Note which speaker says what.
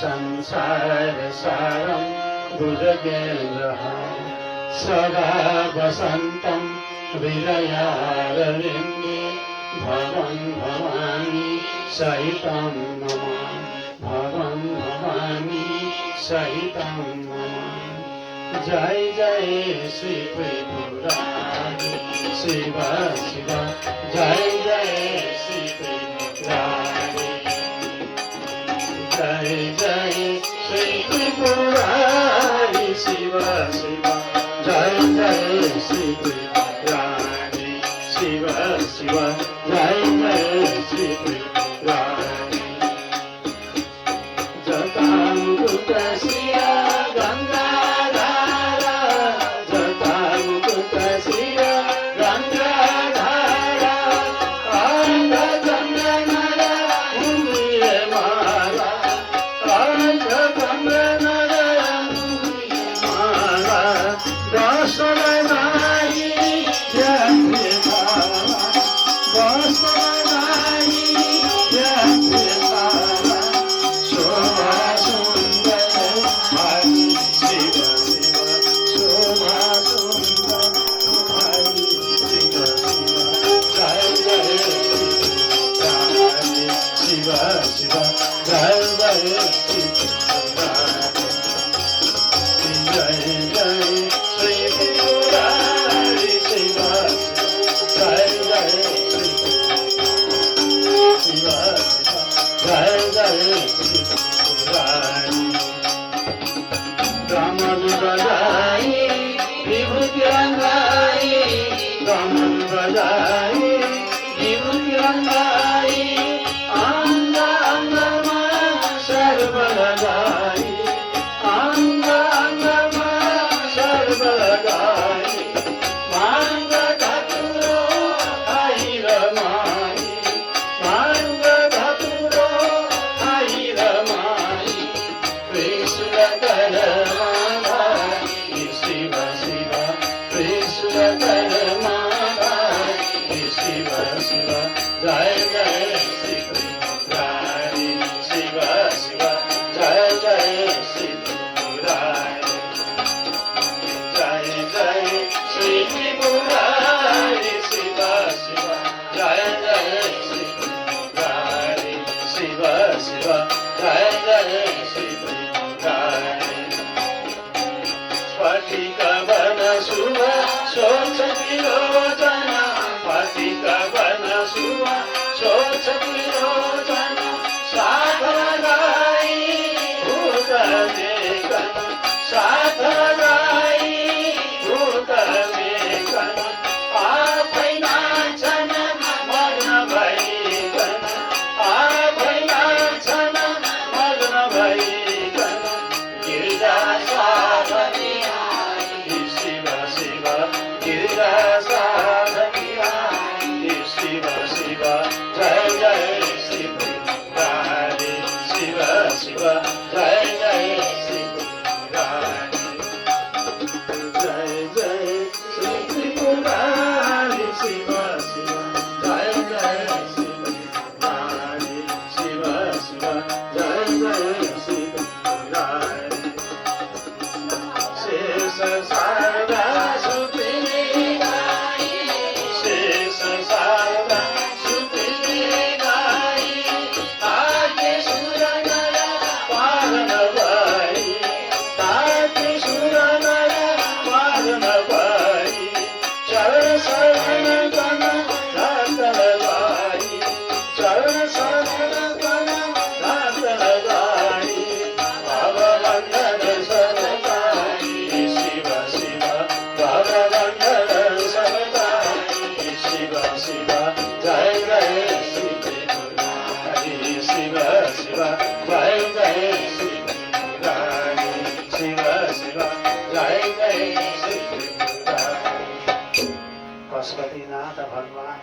Speaker 1: संसारसारं भुजगेन्द्रं सदा वसन्तं विजयारविन्दे भवं भवानी सहितं मम भवं भवानी सहितं मम। जय जय श्री त्रिपुरारी शिव शिव जय जय श्री त्रिपुरारी जय जय श्री त्रिपुरारी शिव शिव जय जय श्री त्रिपुरारी शिव शिव जय जय श्री त्रिपुरारी। जटामुकुटश्रिया गंगाधारा जटामुकुटश्रिया गंगाधारा आनंदचंद्रनर मुनियमाला आनंदचंद्रनर मुनियमाला दर्शनदायी जगदेवाला दर्शनदायी जगदेवाला शोभा सुंदर हरि शिव शिव शोभा सुंदर हरि शिव शिव जय जय शिव शिव जय जय जय जय श्री त्रिपुरारी शिव जय जय शिव जय जय कमल बजाई विभूति रंगाई कमल बजाई विभूति रंगाई अंग अंग में सर्व लगाई अंग अंग में सर्व लगाई मांग धतुरो आई रमाई मांग धतुरो आई रमाई कृष्ण कर माधाई शिव शिव कृष्ण कर माधाई शिव शिव जय जय श्री त्रिपुरारी शिव शिव जय जय श्री त्रिपुरारी जय जय श्री त्रिपुरारी शिव शिव जय जय श्री त्रिपुरारी शिव शिव जय जय श्री त्रिपुरारी। स्फटिक वन शुभ शोच विलोचन स्फटिक वन शुभ शोच विलोचन सागर गाई भूत देखन सागर गाई भूत देखन आफै नाचन मग्न भइकन आफै नाचन मग्न भइकन गिरिजा साधनी आई शिव शिव गिरिजा साधनी आई शिव शिव जय जय श्री त्रिपुरारी शिव शिव जय जय श्री त्रिपुरारी जय जय श्री त्रिपुरारी शिव शिव जय जय श्री त्रिपुरारी शिव शिव जय जय श्री त्रिपुरारी। शेष शारदा सुप्रिनी गाई शेष शारदा सुप्रिनी गाई आके सुर नर पालन भई ताके सुर नर पालन भई चरण शरण गण धातल गाई चरण शरण गण धातल गाई भवबंधन सनकाई शिव शिव भवबंधन सनकाई शिव शिव जय जय श्री त्रिपुरारी शिव शिव जय जय श्री त्रिपुरारी शिव शिव जय जय श्री त्रिपुरारी। पशुपतिनाथ भगवान